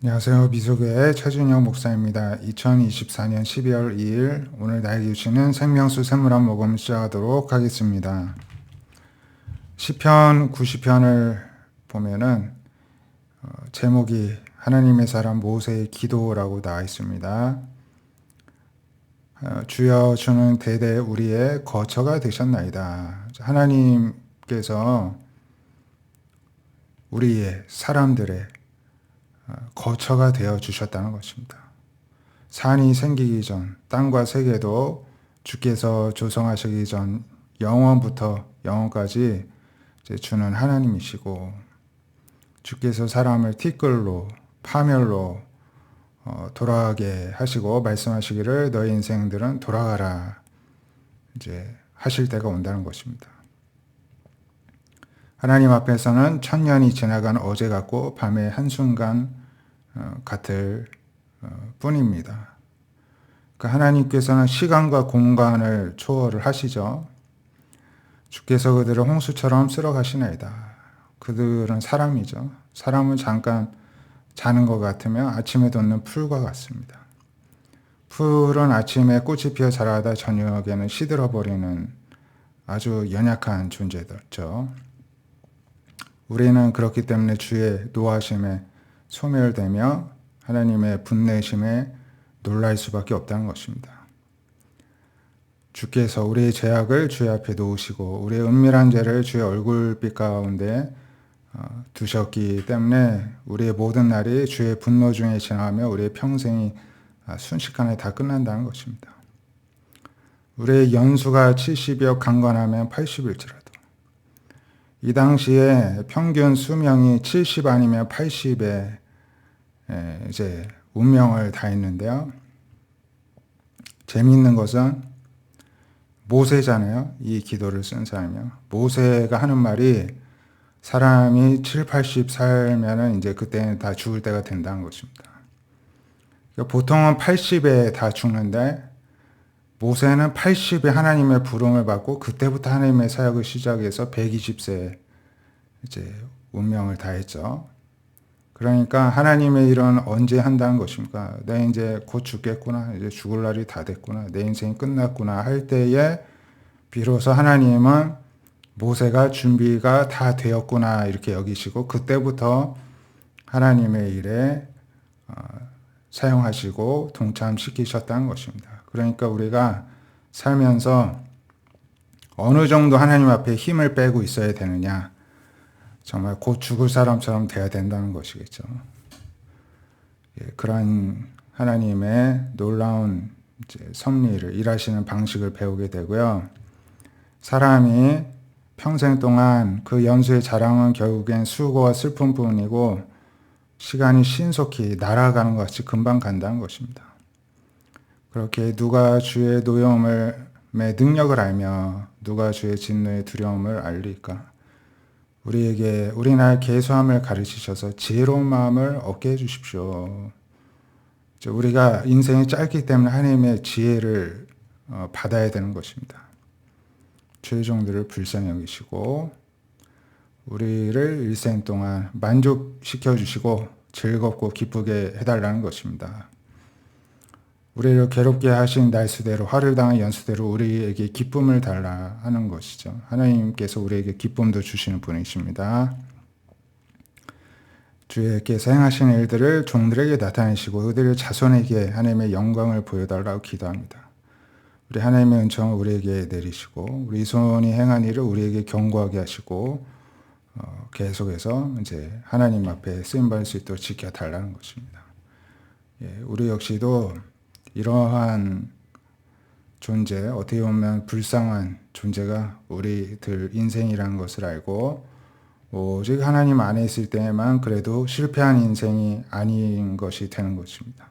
안녕하세요. 미소교회 최준영 목사입니다. 2024년 12월 2일 오늘 나에게 주시는 생명수 샘물한 모금 시작하도록 하겠습니다. 시편 90편을 보면은 제목이 하나님의 사람 모세의 기도라고 나와 있습니다. 주여 주는 대대 우리의 거처가 되셨나이다. 하나님께서 우리의 사람들의 거처가 되어 주셨다는 것입니다. 산이 생기기 전 땅과 세계도 주께서 조성하시기 전 영원부터 영원까지 주는 하나님이시고, 주께서 사람을 티끌로 파멸로 돌아가게 하시고 말씀하시기를 너희 인생들은 돌아가라 하실 때가 온다는 것입니다. 하나님 앞에서는 천년이 지나간 어제 같고 밤의 한순간 같을 뿐입니다. 하나님께서는 시간과 공간을 초월을 하시죠. 주께서 그들을 홍수처럼 쓸어 가시나이다. 그들은 사람이죠. 사람은 잠깐 자는 것 같으면 아침에 돋는 풀과 같습니다. 풀은 아침에 꽃이 피어 자라다 저녁에는 시들어버리는 아주 연약한 존재들죠. 우리는 그렇기 때문에 주의 노하심에 소멸되며 하나님의 분내심에 놀랄 수밖에 없다는 것입니다. 주께서 우리의 죄악을 주의 앞에 놓으시고 우리의 은밀한 죄를 주의 얼굴빛 가운데 두셨기 때문에 우리의 모든 날이 주의 분노 중에 지나가며 우리의 평생이 순식간에 다 끝난다는 것입니다. 우리의 연수가 70여 강건하면 80일지라도 이 당시에 평균 수명이 70 아니면 80에 이제 운명을 다했는데요. 재미있는 것은 모세잖아요. 이 기도를 쓴 사람이요. 모세가 하는 말이 사람이 7, 80 살면은 이제 그때는 다 죽을 때가 된다는 것입니다. 보통은 80에 다 죽는데 모세는 80에 하나님의 부름을 받고 그때부터 하나님의 사역을 시작해서 120세에 이제 운명을 다했죠. 그러니까 하나님의 일은 언제 한다는 것입니까? 내 이제 곧 죽겠구나. 이제 죽을 날이 다 됐구나. 내 인생이 끝났구나 할 때에 비로소 하나님은 모세가 준비가 다 되었구나 이렇게 여기시고 그때부터 하나님의 일에 사용하시고 동참시키셨다는 것입니다. 그러니까 우리가 살면서 어느 정도 하나님 앞에 힘을 빼고 있어야 되느냐. 정말 곧 죽을 사람처럼 돼야 된다는 것이겠죠. 그러한 하나님의 놀라운 섭리를 일하시는 방식을 배우게 되고요. 사람이 평생 동안 그 연수의 자랑은 결국엔 수고와 슬픔뿐이고 시간이 신속히 날아가는 것 같이 금방 간다는 것입니다. 그렇게 누가 주의 노여움의 능력을 알며 누가 주의 진노의 두려움을 알리까? 우리에게 우리나라의 계수함을 가르치셔서 지혜로운 마음을 얻게 해주십시오. 우리가 인생이 짧기 때문에 하나님의 지혜를 받아야 되는 것입니다. 죄종들을 불쌍히 여기시고 우리를 일생 동안 만족시켜 주시고 즐겁고 기쁘게 해달라는 것입니다. 우리를 괴롭게 하신 날수대로 화를 당한 연수대로 우리에게 기쁨을 달라 하는 것이죠. 하나님께서 우리에게 기쁨도 주시는 분이십니다. 주께서 행하신 일들을 종들에게 나타내시고 그들의 자손에게 하나님의 영광을 보여달라고 기도합니다. 우리 하나님의 은총을 우리에게 내리시고 우리 손이 행한 일을 우리에게 경고하게 하시고 계속해서 이제 하나님 앞에 쓰임받을 수 있도록 지켜달라는 것입니다. 우리 역시도 이러한 존재, 어떻게 보면 불쌍한 존재가 우리들 인생이라는 것을 알고 오직 하나님 안에 있을 때에만 그래도 실패한 인생이 아닌 것이 되는 것입니다.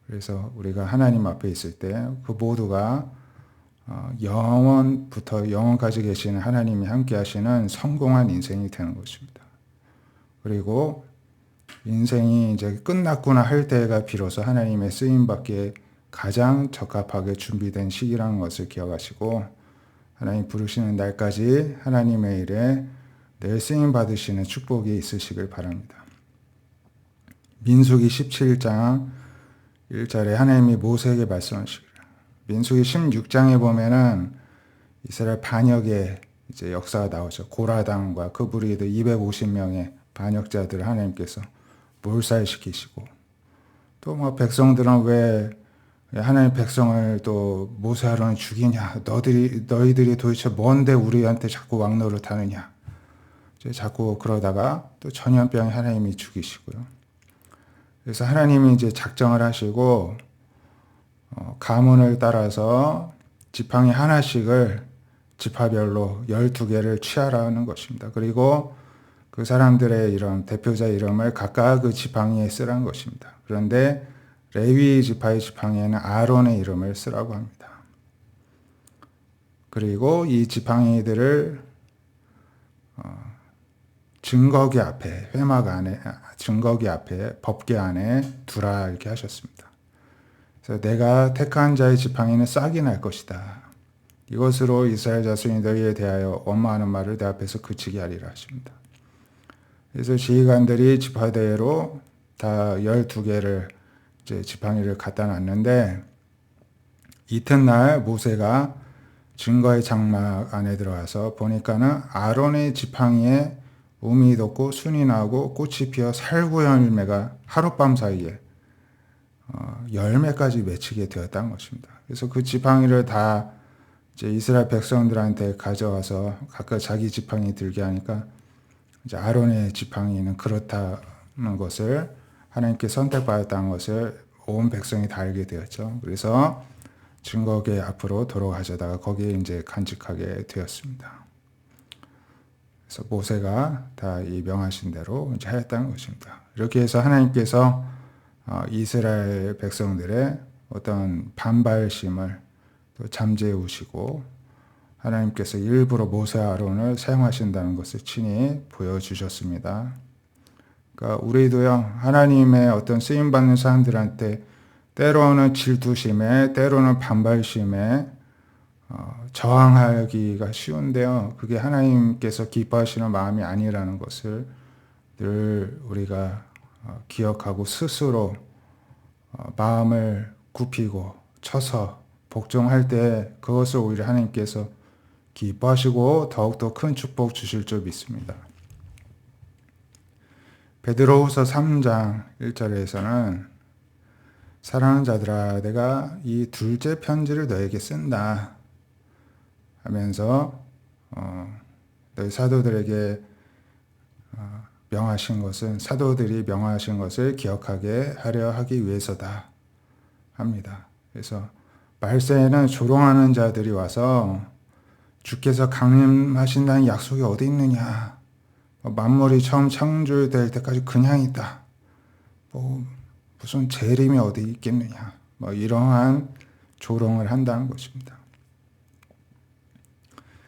그래서 우리가 하나님 앞에 있을 때 그 모두가 영원부터 영원까지 계시는 하나님이 함께 하시는 성공한 인생이 되는 것입니다. 그리고 인생이 이제 끝났구나 할 때가 비로소 하나님의 쓰임받기에 가장 적합하게 준비된 시기라는 것을 기억하시고 하나님 부르시는 날까지 하나님의 일에 늘 쓰임받으시는 축복이 있으시길 바랍니다. 민수기 17장 1절에 하나님이 모세에게 말씀하시기를. 민수기 16장에 보면은 이스라엘 반역의 이제 역사가 나오죠. 고라당과 그 무리들 250명의 반역자들을 하나님께서 몰살시키시고, 또 뭐 백성들은 왜 하나님 백성을 또 모세 아론을 죽이냐, 너희들이 도대체 뭔데 우리한테 자꾸 왕노릇 하느냐, 이제 자꾸 그러다가 또 전염병에 하나님이 죽이시고요. 그래서 하나님이 이제 작정을 하시고 가문을 따라서 지팡이 하나씩을 지파별로 12개를 취하라는 것입니다. 그리고 그 사람들의 이런 대표자 이름을 각각 그 지팡이에 쓰라는 것입니다. 그런데 레위 지파의 지팡이에는 아론의 이름을 쓰라고 합니다. 그리고 이 지팡이들을 증거기 앞에, 회막 안에, 증거기 앞에, 법궤 안에 두라 이렇게 하셨습니다. 그래서 내가 택한 자의 지팡이는 싹이 날 것이다. 이것으로 이스라엘 자손이 너희에 대하여 원망하는 말을 내 앞에서 그치게 하리라 하십니다. 그래서 지휘관들이 지파대로 다 12개를 이제 지팡이를 갖다 놨는데, 이튿날 모세가 증거의 장막 안에 들어가서 보니까는 아론의 지팡이에 우미 돋고 순이 나고 꽃이 피어 살구 열매가 하룻밤 사이에 열매까지 맺히게 되었다는 것입니다. 그래서 그 지팡이를 다 이제 이스라엘 백성들한테 가져와서 각각 자기 지팡이 들게 하니까 이제 아론의 지팡이는 그렇다는 것을, 하나님께 선택받았다는 것을 온 백성이 다 알게 되었죠. 그래서 증거궤 앞으로 돌아가져다가 거기에 이제 간직하게 되었습니다. 그래서 모세가 다 이 명하신 대로 이제 하였다는 것입니다. 이렇게 해서 하나님께서 이스라엘 백성들의 어떤 반발심을 또 잠재우시고, 하나님께서 일부러 모세 아론을 사용하신다는 것을 친히 보여주셨습니다. 그러니까 우리도요, 하나님의 어떤 쓰임받는 사람들한테 때로는 질투심에, 때로는 반발심에 저항하기가 쉬운데요, 그게 하나님께서 기뻐하시는 마음이 아니라는 것을 늘 우리가 기억하고 스스로 마음을 굽히고 쳐서 복종할 때 그것을 오히려 하나님께서 기뻐하시고 더욱더 큰 축복 주실 줄 믿습니다. 베드로후서 3장 1절에서는 사랑하는 자들아, 내가 이 둘째 편지를 너에게 쓴다 하면서 너희 사도들에게 명하신 것은, 사도들이 명하신 것을 기억하게 하려 하기 위해서다 합니다. 그래서 말세에는 조롱하는 자들이 와서 주께서 강림하신다는 약속이 어디 있느냐, 만물이 처음 창조될 때까지 그냥 있다, 무슨 재림이 어디 있겠느냐, 이러한 조롱을 한다는 것입니다.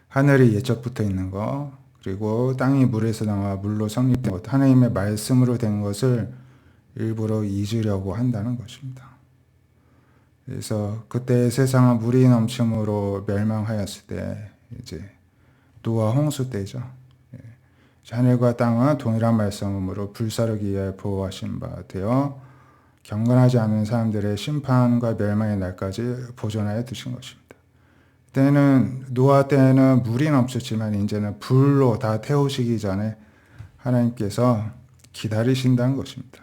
하늘이 예적부터 있는 것, 그리고 땅이 물에서 나와 물로 성립된 것, 하나님의 말씀으로 된 것을 일부러 잊으려고 한다는 것입니다. 그래서 그때 세상은 물이 넘침으로 멸망하였을 때, 이제 노아 홍수 때죠. 하늘과 땅은 동일한 말씀으로 불사르기 위해 보호하신 바 되어 경건하지 않은 사람들의 심판과 멸망의 날까지 보존하여 두신 것입니다. 때는, 노아 때는 물이 넘쳤지만 이제는 불로 다 태우시기 전에 하나님께서 기다리신다는 것입니다.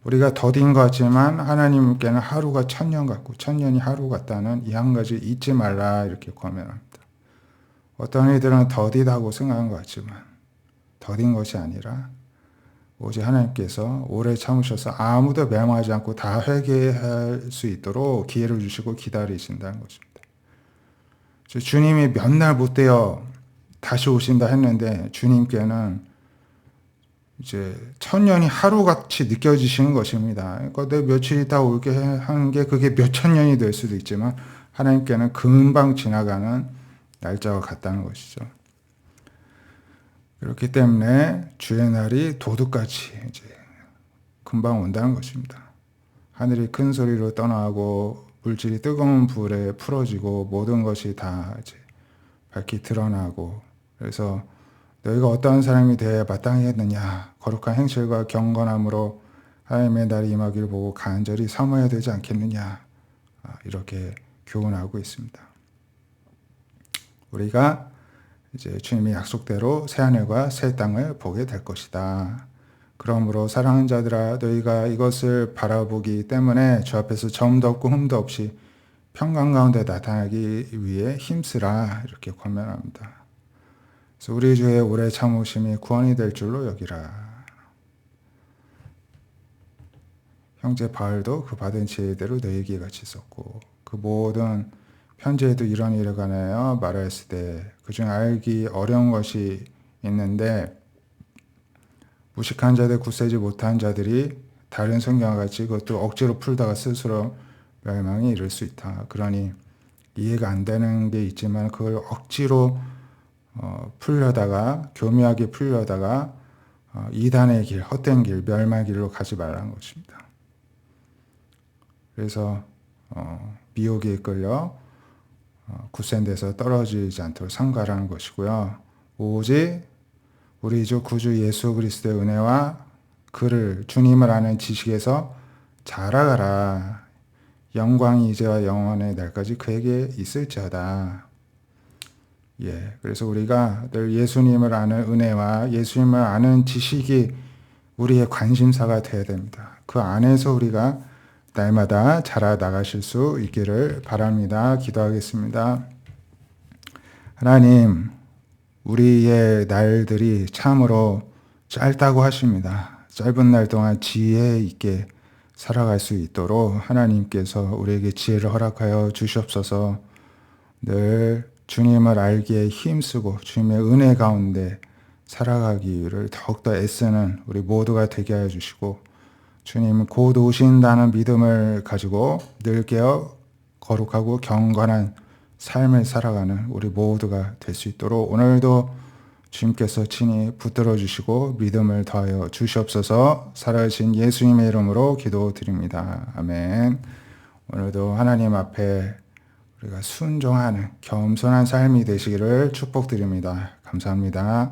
우리가 더딘 것 같지만 하나님께는 하루가 1000년 같고 1000년이 하루 같다는 이 한 가지 잊지 말라, 이렇게 권면합니다. 어떤 이들은 더디다고 생각한 것 같지만 더딘 것이 아니라 오직 하나님께서 오래 참으셔서 아무도 멸망하지 않고 다 회개할 수 있도록 기회를 주시고 기다리신다는 것입니다. 주님이 몇 날 못 되어 다시 오신다 했는데 주님께는 이제 1000년이 하루같이 느껴지시는 것입니다. 그러니까 내 며칠 있다 올게 하는 게 그게 몇천 년이 될 수도 있지만 하나님께는 금방 지나가는 날짜와 같다는 것이죠. 그렇기 때문에 주의 날이 도둑같이 이제 금방 온다는 것입니다. 하늘이 큰 소리로 떠나고 물질이 뜨거운 불에 풀어지고 모든 것이 다 이제 밝히 드러나고, 그래서 너희가 어떠한 사람이 되어야 마땅히 했느냐, 거룩한 행실과 경건함으로 하나님의 날이 임하기를 보고 간절히 사모해야 되지 않겠느냐. 이렇게 교훈하고 있습니다. 우리가 이제 주님의 약속대로 새하늘과 새 땅을 보게 될 것이다. 그러므로 사랑하는 자들아, 너희가 이것을 바라보기 때문에 주 앞에서 점도 없고 흠도 없이 평강 가운데 나타나기 위해 힘쓰라. 이렇게 권면합니다. 그래서 우리 주의 오래 참으심이 구원이 될 줄로 여기라. 형제 바울도 그 받은 지혜대로 너희에게 같이 썼고, 그 모든 편지에도 이런 일에 관하여 말하였을 때 그중 알기 어려운 것이 있는데, 무식한 자들, 굳세지 못한 자들이 다른 성경과 같이 그것도 억지로 풀다가 스스로 멸망에 이를 수 있다. 그러니 이해가 안 되는 게 있지만 그걸 억지로 풀려다가, 교묘하게 풀려다가 이단의 길, 헛된 길, 멸망의 길로 가지 말라는 것입니다. 그래서 미혹에 이끌려 굳센 데서 떨어지지 않도록 삼가라는 것이고요. 오직 우리 주 구주 예수 그리스도의 은혜와 그를, 주님을 아는 지식에서 자라가라. 영광이 이제와 영원의 날까지 그에게 있을지어다. 그래서 우리가 늘 예수님을 아는 은혜와 예수님을 아는 지식이 우리의 관심사가 되어야 됩니다. 그 안에서 우리가 날마다 자라 나가실 수 있기를 바랍니다. 기도하겠습니다. 하나님, 우리의 날들이 참으로 짧다고 하십니다. 짧은 날 동안 지혜 있게 살아갈 수 있도록 하나님께서 우리에게 지혜를 허락하여 주시옵소서. 늘 주님을 알기에 힘쓰고 주님의 은혜 가운데 살아가기를 더욱더 애쓰는 우리 모두가 되게 하여 주시고, 주님 곧 오신다는 믿음을 가지고 늘 깨어 거룩하고 경건한 삶을 살아가는 우리 모두가 될 수 있도록 오늘도 주님께서 친히 붙들어 주시고 믿음을 더하여 주시옵소서. 살아계신 예수님의 이름으로 기도드립니다. 아멘. 오늘도 하나님 앞에 우리가 순종하는 겸손한 삶이 되시기를 축복드립니다. 감사합니다.